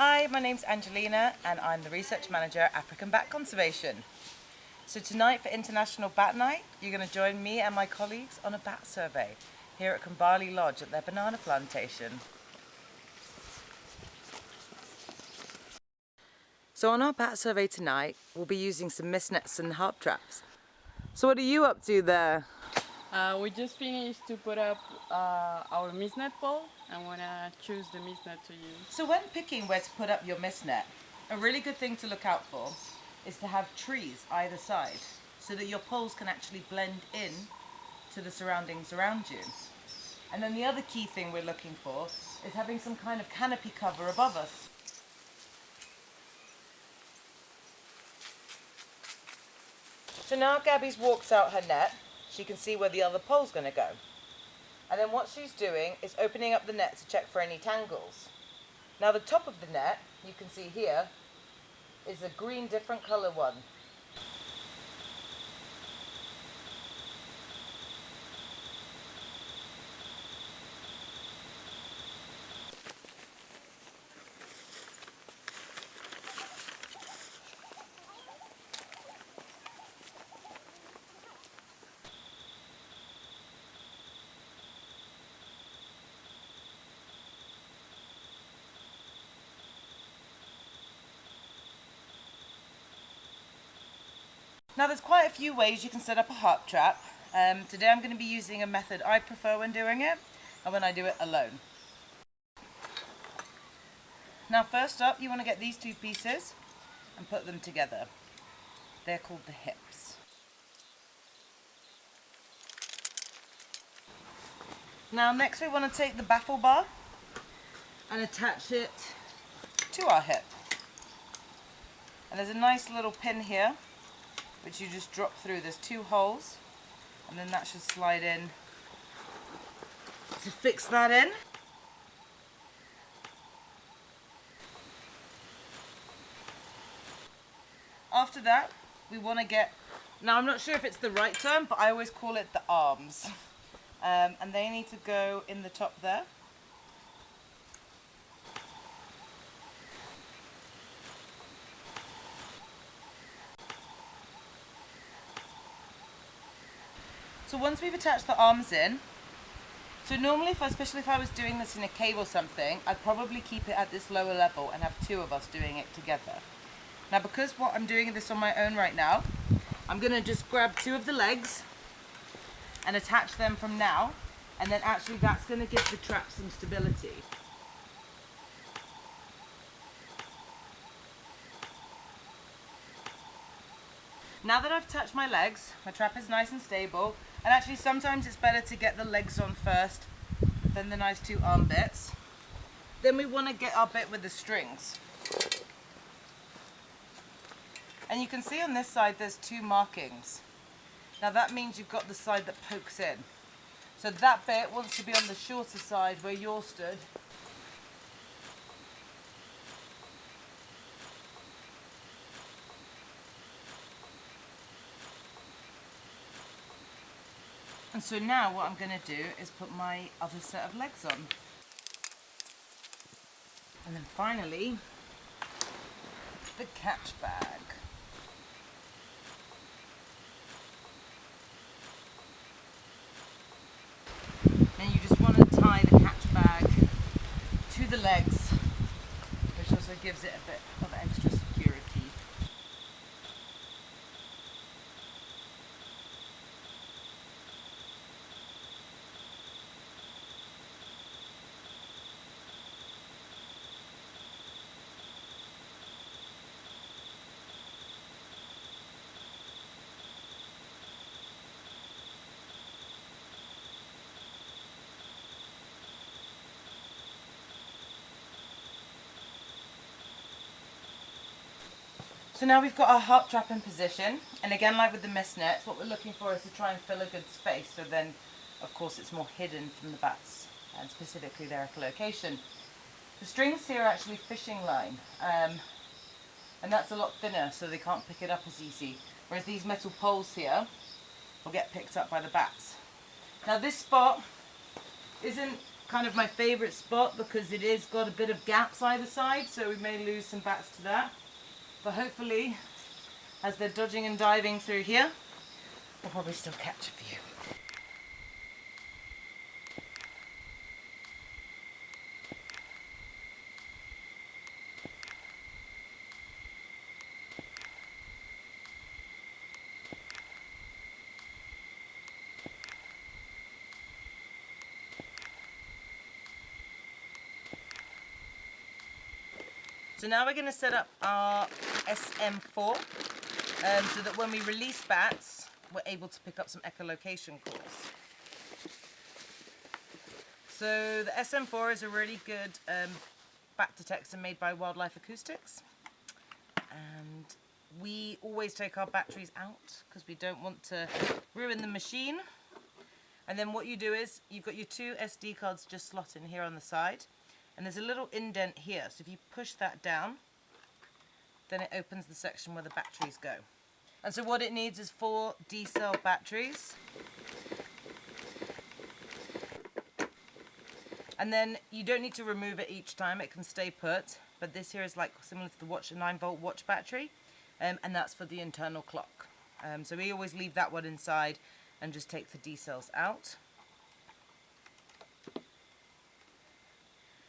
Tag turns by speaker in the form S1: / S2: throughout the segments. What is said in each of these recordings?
S1: Hi, my name's Angelina and I'm the Research Manager at African Bat Conservation. So tonight for International Bat Night, you're going to join me and my colleagues on a bat survey here at Kambali Lodge at their banana plantation. So on our bat survey tonight, we'll be using some mist nets and harp traps. So what are you up to there?
S2: We just finished to put up our mist net pole and want to choose the mist net to use.
S1: So when picking where to put up your mist net, a really good thing to look out for is to have trees either side so that your poles can actually blend in to the surroundings around you. And then the other key thing we're looking for is having some kind of canopy cover above us. So now Gabby's walked out her net, she can see where the other pole's going to go. And then what she's doing is opening up the net to check for any tangles. Now the top of the net, you can see here, is a green different colour one. Now there's quite a few ways you can set up a harp trap. Today I'm going to be using a method I prefer when doing it and when I do it alone. Now first up you want to get these two pieces and put them together. They're called the hips. Now next we want to take the baffle bar and attach it to our hip. And there's a nice little pin here which you just drop through. There's two holes and then that should slide in to fix that in. After that we want to get, now I'm not sure if it's the right term, but I always call it the arms, and they need to go in the top there. So once we've attached the arms in, so normally especially if I was doing this in a cave or something, I'd probably keep it at this lower level and have two of us doing it together. Now because what I'm doing this on my own right now, I'm going to just grab two of the legs and attach them from now, and then actually that's going to give the trap some stability. Now that I've attached my legs, my trap is nice and stable, and actually sometimes it's better to get the legs on first, then the nice two arm bits. Then we want to get our bit with the strings. And you can see on this side there's two markings. Now that means you've got the side that pokes in. So that bit wants to be on the shorter side where you're stood. And so now what I'm going to do is put my other set of legs on. And then finally, the catch bag. And you just want to tie the catch bag to the legs, which also gives it a bit of extra security. So now we've got our harp trap in position, and again like with the mist nets, what we're looking for is to try and fill a good space, so then of course it's more hidden from the bats and specifically their echolocation. The strings here are actually fishing line, and that's a lot thinner so they can't pick it up as easy, whereas these metal poles here will get picked up by the bats. Now this spot isn't kind of my favourite spot because it is got a bit of gaps either side, so we may lose some bats to that. But hopefully, as they're dodging and diving through here, we'll probably still catch a few. So now we're going to set up our SM4 so that when we release bats, we're able to pick up some echolocation calls. So the SM4 is a really good bat detector made by Wildlife Acoustics, and we always take our batteries out because we don't want to ruin the machine. And then what you do is you've got your two SD cards just slot in here on the side, and there's a little indent here, so if you push that down, then it opens the section where the batteries go. And so what it needs is 4 D-cell batteries. And then you don't need to remove it each time, it can stay put, but this here is like similar to the watch, a 9-volt watch battery, and that's for the internal clock. So we always leave that one inside and just take the D-cells out.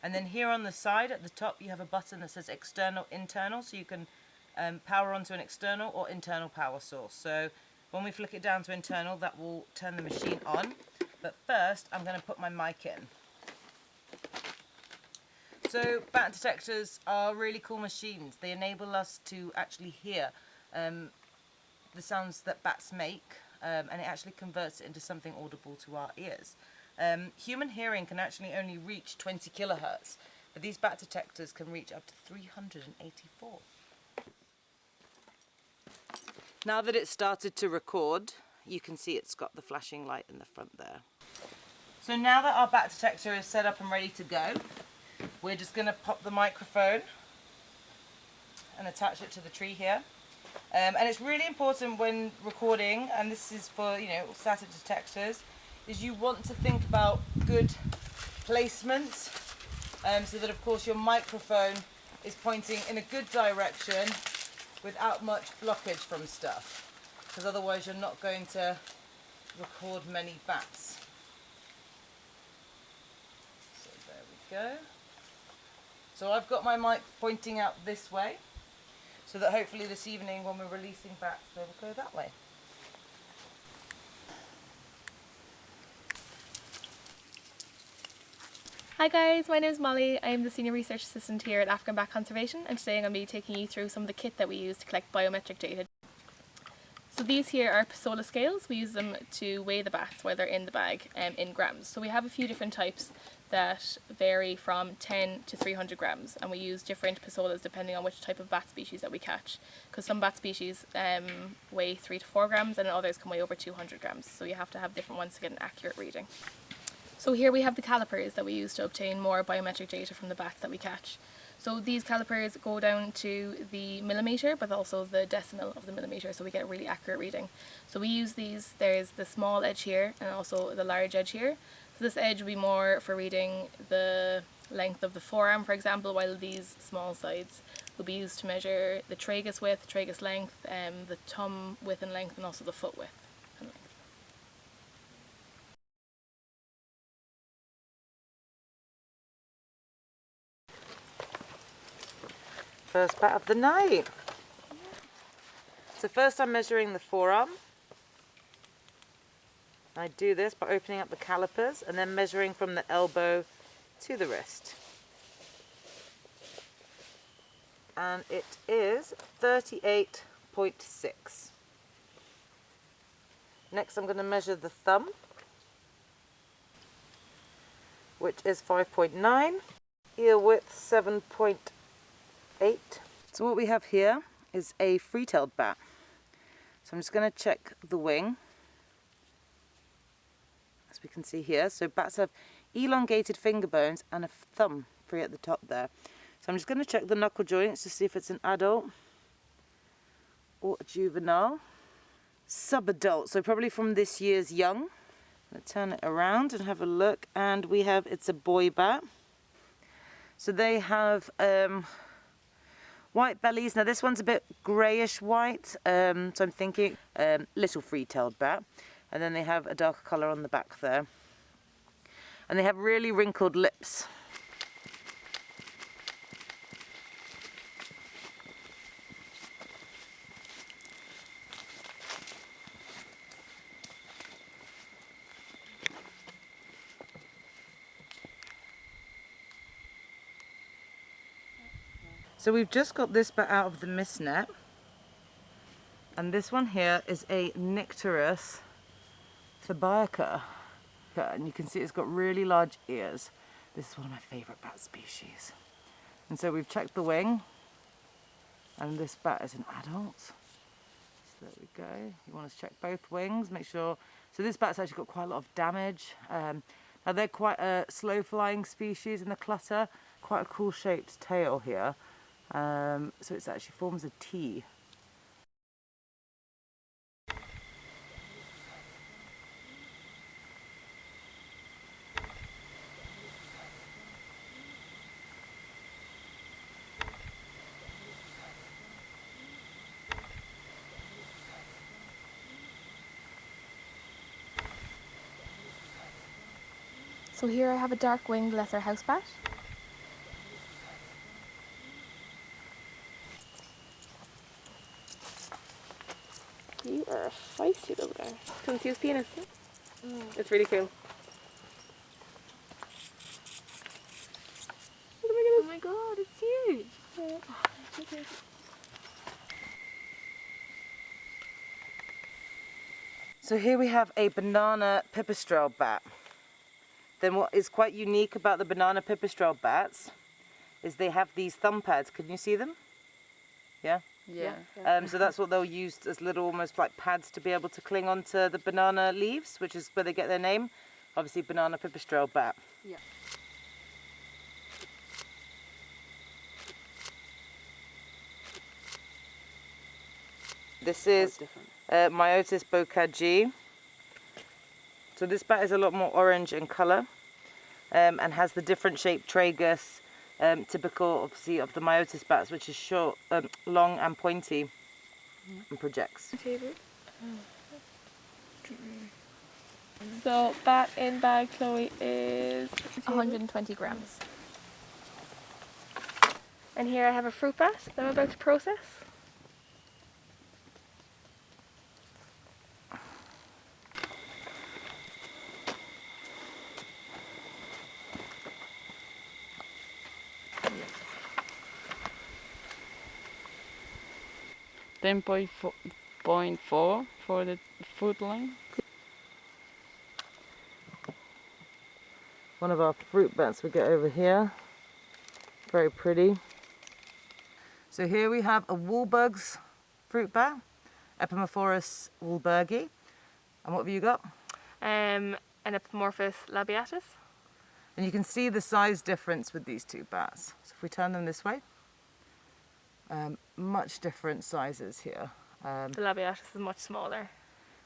S1: And then here on the side at the top you have a button that says external, internal, so you can power onto an external or internal power source. So when we flick it down to internal, that will turn the machine on. But first I'm going to put my mic in. So bat detectors are really cool machines. They enable us to actually hear the sounds that bats make, and it actually converts it into something audible to our ears. Human hearing can actually only reach 20 kilohertz, but these bat detectors can reach up to 384. Now that it's started to record, you can see it's got the flashing light in the front there. So now that our bat detector is set up and ready to go, we're just going to pop the microphone and attach it to the tree here. And it's really important when recording, and this is for, static detectors, is you want to think about good placement, so that of course your microphone is pointing in a good direction without much blockage from stuff, because otherwise you're not going to record many bats. So there we go. So I've got my mic pointing out this way, so that hopefully this evening when we're releasing bats they will go that way.
S3: Hi guys, my name is Molly. I am the Senior Research Assistant here at African Bat Conservation, and today I'm going to be taking you through some of the kit that we use to collect biometric data. So these here are Pasola scales. We use them to weigh the bats while they're in the bag in grams. So we have a few different types that vary from 10 to 300 grams, and we use different Pasolas depending on which type of bat species that we catch, because some bat species weigh 3 to 4 grams and others can weigh over 200 grams, so you have to have different ones to get an accurate reading. So here we have the calipers that we use to obtain more biometric data from the bats that we catch. So these calipers go down to the millimetre, but also the decimal of the millimetre, so we get a really accurate reading. So we use these, there's the small edge here and also the large edge here. So this edge will be more for reading the length of the forearm, for example, while these small sides will be used to measure the tragus width, tragus length, the thumb width and length, and also the foot width and length.
S1: First bat of the night. So first I'm measuring the forearm. I do this by opening up the calipers and then measuring from the elbow to the wrist. And it is 38.6. Next I'm going to measure the thumb, which is 5.9. Ear width 7.8. So what we have here is a free-tailed bat. So I'm just going to check the wing, as we can see here. So bats have elongated finger bones and a thumb free at the top there. So I'm just going to check the knuckle joints to see if it's an adult or a juvenile. Subadult, so probably from this year's young. Let's turn it around and have a look, and we have, it's a boy bat. So they have white bellies. Now this one's a bit greyish white, so I'm thinking little free-tailed bat. And then they have a darker colour on the back there. And they have really wrinkled lips. So we've just got this bat out of the mist net, and this one here is a Nycteris thebaica, and you can see it's got really large ears. This is one of my favourite bat species. And so we've checked the wing, and this bat is an adult. So there we go. You want to check both wings, make sure. So this bat's actually got quite a lot of damage. Now they're quite a slow flying species in the clutter, quite a cool shaped tail here. So it actually forms a T.
S3: So here I have a dark winged lesser house bat. You are a feisty little guy. Can you see his penis? It's really cool. Oh my god, it's huge! Yeah.
S1: So here we have a banana pipistrelle bat. Then what is quite unique about the banana pipistrelle bats is they have these thumb pads. Can you see them? Yeah?
S2: Yeah.
S1: So that's what they'll use as little almost like pads to be able to cling onto the banana leaves, which is where they get their name. Obviously banana pipistrelle bat.
S2: Yeah.
S1: This is Myotis bocaji. So this bat is a lot more orange in colour, and has the different shaped tragus, typical obviously of the Myotis bats, which is short, long and pointy, and projects.
S3: So bat in bag, Chloe, is 120 grams. And here I have a fruit bat that I'm about to process.
S2: Ten point four for the foot line.
S1: One of our fruit bats we get over here. Very pretty. So here we have a Wahlberg's fruit bat, Epimephorus wahlbergi. And what have you got?
S3: An Epimorphus labiatus.
S1: And you can see the size difference with these two bats. So if we turn them this way, much different sizes here.
S3: The labiatus is much smaller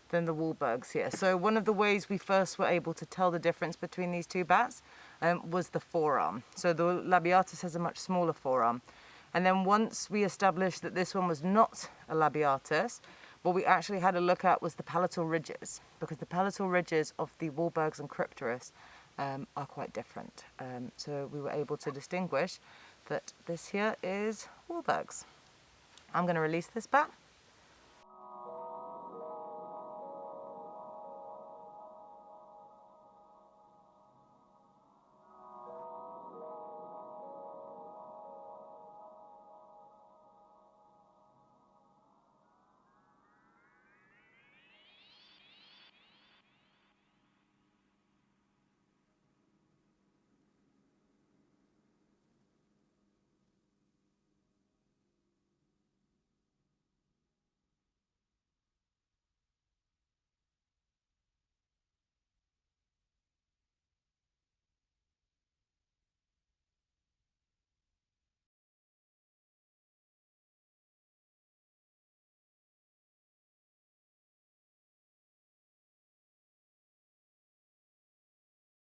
S1: Than the Wahlbergs here. So one of the ways we first were able to tell the difference between these two bats was the forearm. So the labiatus has a much smaller forearm. And then once we established that this one was not a labiatus, what we actually had a look at was the palatal ridges, because the palatal ridges of the Wahlbergs and Crypteris are quite different. So we were able to distinguish that this here is Wahlbergs. I'm going to release this bat.